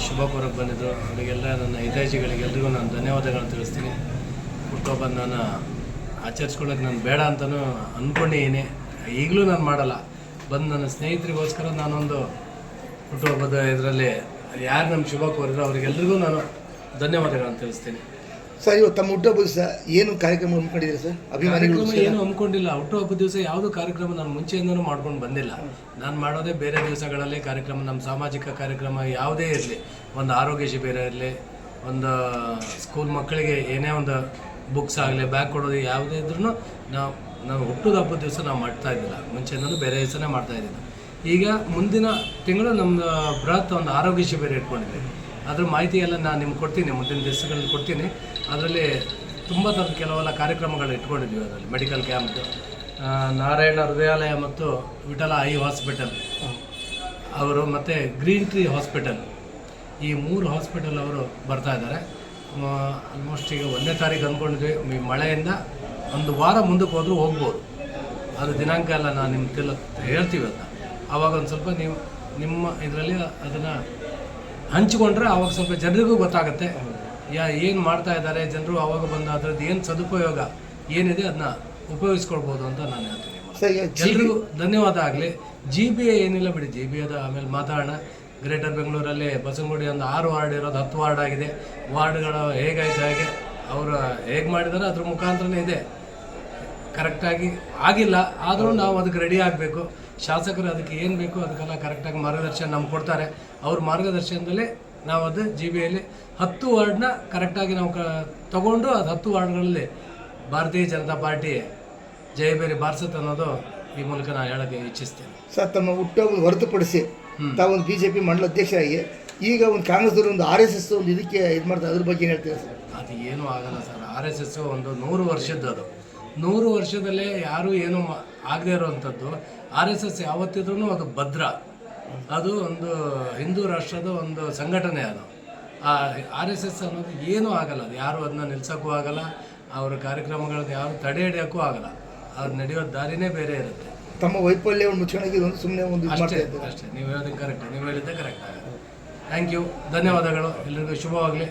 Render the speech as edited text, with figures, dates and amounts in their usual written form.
ಶುಭ ಕೋರಕ್ಕೆ ಬಂದಿದ್ದರು ಅವರಿಗೆಲ್ಲ ನನ್ನ ಹಿತೈಷಿಗಳಿಗೆಲ್ಲರಿಗೂ ನಾನು ಧನ್ಯವಾದಗಳನ್ನು ತಿಳಿಸ್ತೀನಿ. ಹುಟ್ಟುಹಬ್ಬನ ನಾನು ಆಚರಿಸ್ಕೊಳ್ಳೋಕೆ ನಾನು ಬೇಡ ಅಂತಲೂ ಅಂದ್ಕೊಂಡಿದ್ದೀನಿ. ಈಗಲೂ ನಾನು ಮಾಡಲ್ಲ. ಬಂದು ನನ್ನ ಸ್ನೇಹಿತರಿಗೋಸ್ಕರ ನಾನೊಂದು ಹುಟ್ಟುಹಬ್ಬದ ಇದರಲ್ಲಿ ಯಾರು ನಮ್ಮ ಶುಭ ಕೋರಿದ್ರು ಅವರಿಗೆಲ್ಲರಿಗೂ ನಾನು ಧನ್ಯವಾದಗಳನ್ನು ತಿಳಿಸ್ತೀನಿ. ಸರ್, ಇವತ್ತು ತಮ್ಮ ಹುಟ್ಟುಹಬ್ಬ ದಿವಸ ಏನು ಕಾರ್ಯಕ್ರಮ ಹಮ್ಮಿಕೊಂಡಿದ್ದೀರಿ ಸರ್? ಕಾರ್ಯಕ್ರಮ ಏನು ಹಮ್ಮಿಕೊಂಡಿಲ್ಲ. ಹುಟ್ಟುಹಬ್ಬದ ದಿವಸ ಯಾವುದೂ ಕಾರ್ಯಕ್ರಮ ನಾನು ಮುಂಚೆಯಿಂದನೂ ಮಾಡ್ಕೊಂಡು ಬಂದಿಲ್ಲ. ನಾನು ಮಾಡೋದೇ ಬೇರೆ ದಿವಸಗಳಲ್ಲಿ ಕಾರ್ಯಕ್ರಮ, ನಮ್ಮ ಸಾಮಾಜಿಕ ಕಾರ್ಯಕ್ರಮ ಯಾವುದೇ ಇರಲಿ, ಒಂದು ಆರೋಗ್ಯ ಶಿಬಿರ ಇರಲಿ, ಒಂದು ಸ್ಕೂಲ್ ಮಕ್ಕಳಿಗೆ ಏನೇ ಒಂದು ಬುಕ್ಸ್ ಆಗಲಿ, ಬ್ಯಾಗ್ ಕೊಡೋದು ಯಾವುದೇ ಇದ್ರೂ ನಾವು ಹುಟ್ಟುದ ಹಬ್ಬದ ದಿವಸ ನಾವು ಮಾಡ್ತಾ ಇದ್ದಿಲ್ಲ. ಮುಂಚೆಯಿಂದಲೂ ಬೇರೆ ದಿವಸನೇ ಮಾಡ್ತಾಯಿದ್ದಿಲ್ಲ. ಈಗ ಮುಂದಿನ ತಿಂಗಳು ನಮ್ಮದು ಬೃಹತ್ ಒಂದು ಆರೋಗ್ಯ ಶಿಬಿರ ಇಟ್ಕೊಂಡಿದ್ವಿ. ಅದ್ರ ಮಾಹಿತಿ ಎಲ್ಲ ನಾನು ನಿಮ್ಗೆ ಕೊಡ್ತೀನಿ, ಮುಂದಿನ ದಿವಸಗಳಲ್ಲಿ ಕೊಡ್ತೀನಿ. ಅದರಲ್ಲಿ ತುಂಬ ಥರದ ಕೆಲವೆಲ್ಲ ಕಾರ್ಯಕ್ರಮಗಳು ಇಟ್ಕೊಂಡಿದ್ವಿ. ಅದರಲ್ಲಿ ಮೆಡಿಕಲ್ ಕ್ಯಾಂಪ್, ನಾರಾಯಣ ಹೃದಯಾಲಯ ಮತ್ತು ವಿಠಲ ಐ ಹಾಸ್ಪಿಟಲ್ ಅವರು ಮತ್ತು ಗ್ರೀನ್ ಟ್ರೀ ಹಾಸ್ಪಿಟಲ್, ಈ 3 ಹಾಸ್ಪಿಟಲ್ ಅವರು ಬರ್ತಾ ಇದ್ದಾರೆ. ಆಲ್ಮೋಸ್ಟ್ ಈಗ 1ನೇ ತಾರೀಕು ಅಂದ್ಕೊಂಡಿದ್ವಿ. ಈ ಮಳೆಯಿಂದ ಒಂದು ವಾರ ಮುಂದಕ್ಕೆ ಹೋದರೂ ಹೋಗ್ಬೋದು. ಅದು ದಿನಾಂಕ ಎಲ್ಲ ನಾನು ನಿಮ್ಗೆಲ್ಲ ಹೇಳ್ತೀವಿ. ಅದನ್ನ ಆವಾಗ ಒಂದು ಸ್ವಲ್ಪ ನೀವು ನಿಮ್ಮ ಇದರಲ್ಲಿ ಅದನ್ನು ಹಂಚಿಕೊಂಡ್ರೆ ಆವಾಗ ಸ್ವಲ್ಪ ಜನರಿಗೂ ಗೊತ್ತಾಗುತ್ತೆ ಏನು ಮಾಡ್ತಾ ಇದ್ದಾರೆ ಜನರು. ಆವಾಗ ಬಂದು ಅದರದ್ದು ಏನು ಸದುಪಯೋಗ ಏನಿದೆ ಅದನ್ನ ಉಪಯೋಗಿಸ್ಕೊಳ್ಬೋದು ಅಂತ ನಾನು ಹೇಳ್ತೀನಿ. ಎಲ್ರಿಗೂ ಧನ್ಯವಾದ ಆಗಲಿ. GBA ಏನಿಲ್ಲ ಬಿಡಿ, GBAದ ಆಮೇಲೆ ಮಾತಾಡೋಣ. ಗ್ರೇಟರ್ ಬೆಂಗಳೂರಲ್ಲಿ ಬಸವನಗುಡಿ ಒಂದು 6 ವಾರ್ಡ್ ಇರೋದು 10 ವಾರ್ಡ್ ಆಗಿದೆ. ವಾರ್ಡ್ಗಳು ಹೇಗಾಯ್ತು ಹಾಗೆ ಅವರು ಹೇಗೆ ಮಾಡಿದಾರೆ ಅದ್ರ ಮುಖಾಂತರನೇ ಇದೆ. ಕರೆಕ್ಟಾಗಿ ಆಗಿಲ್ಲ, ಆದರೂ ನಾವು ಅದಕ್ಕೆ ರೆಡಿ ಆಗಬೇಕು. ಶಾಸಕರು ಅದಕ್ಕೆ ಏನು ಬೇಕು ಅದಕ್ಕೆಲ್ಲ ಕರೆಕ್ಟಾಗಿ ಮಾರ್ಗದರ್ಶನ ನಮ್ಗೆ ಕೊಡ್ತಾರೆ. ಅವ್ರ ಮಾರ್ಗದರ್ಶನದಲ್ಲಿ ನಾವು ಅದು GBAಯಲ್ಲಿ 10 ವಾರ್ಡ್ನ ಕರೆಕ್ಟಾಗಿ ನಾವು ತಗೊಂಡು ಅದು 10 ವಾರ್ಡ್ಗಳಲ್ಲಿ ಭಾರತೀಯ ಜನತಾ ಪಾರ್ಟಿ ಜಯಬೇರಿ ಬಾರಿಸುತ್ತೆ ಅನ್ನೋದು ಈ ಮೂಲಕ ನಾನು ಹೇಳೋಕ್ಕೆ ಇಚ್ಛಿಸ್ತೇನೆ. ಸರ್, ತಮ್ಮ ಹುಟ್ಟುಹಬ್ಬ ಹೊರತುಪಡಿಸಿ ತಾವೊಂದು BJP ಮಂಡಲ ಅಧ್ಯಕ್ಷರಾಗಿ ಈಗ ಒಂದು ಕಾಂಗ್ರೆಸ್ದವರು ಒಂದು RSS ಒಂದು ಇದಕ್ಕೆ ಇದು ಮಾಡ್ತಾರೆ, ಅದ್ರ ಬಗ್ಗೆ ಏನು ಹೇಳ್ತೀರಾ ಸರ್? ಅದು ಏನೂ ಆಗಲ್ಲ ಸರ್. RSS ಒಂದು 100 ವರ್ಷದ್ದು. ಅದು 100 ವರ್ಷದಲ್ಲೇ ಯಾರೂ ಏನೂ ಆಗದೇ ಇರೋವಂಥದ್ದು. RSS ಯಾವತ್ತಿದ್ರೂ ಅದು ಭದ್ರ. ಅದು ಒಂದು ಹಿಂದೂ ರಾಷ್ಟ್ರದ ಒಂದು ಸಂಘಟನೆ. ಅದು RSS ಅನ್ನೋದು ಏನೂ ಆಗಲ್ಲ. ಅದು ಯಾರು ಅದನ್ನ ನಿಲ್ಸೋಕ್ಕೂ ಆಗಲ್ಲ. ಅವರ ಕಾರ್ಯಕ್ರಮಗಳನ್ನ ಯಾರು ತಡೆ ಹಿಡಿಯೋಕ್ಕೂ ಆಗಲ್ಲ. ಅದು ನಡೆಯೋ ದಾರಿನೇ ಬೇರೆ ಇರುತ್ತೆ. ತಮ್ಮ ವೈಫಲ್ಯವನ್ನು ಮುಚ್ಚಿಕೊಂಡು ಒಂದು ಸುಮ್ಮನೆ ಒಂದು ಅಷ್ಟೇ. ನೀವು ಹೇಳೋದು ಕರೆಕ್ಟ್, ನೀವು ಹೇಳಿದ್ದೆ ಕರೆಕ್ಟ್. ಥ್ಯಾಂಕ್ ಯು, ಧನ್ಯವಾದಗಳು. ಎಲ್ಲರಿಗೂ ಶುಭವಾಗಲಿ.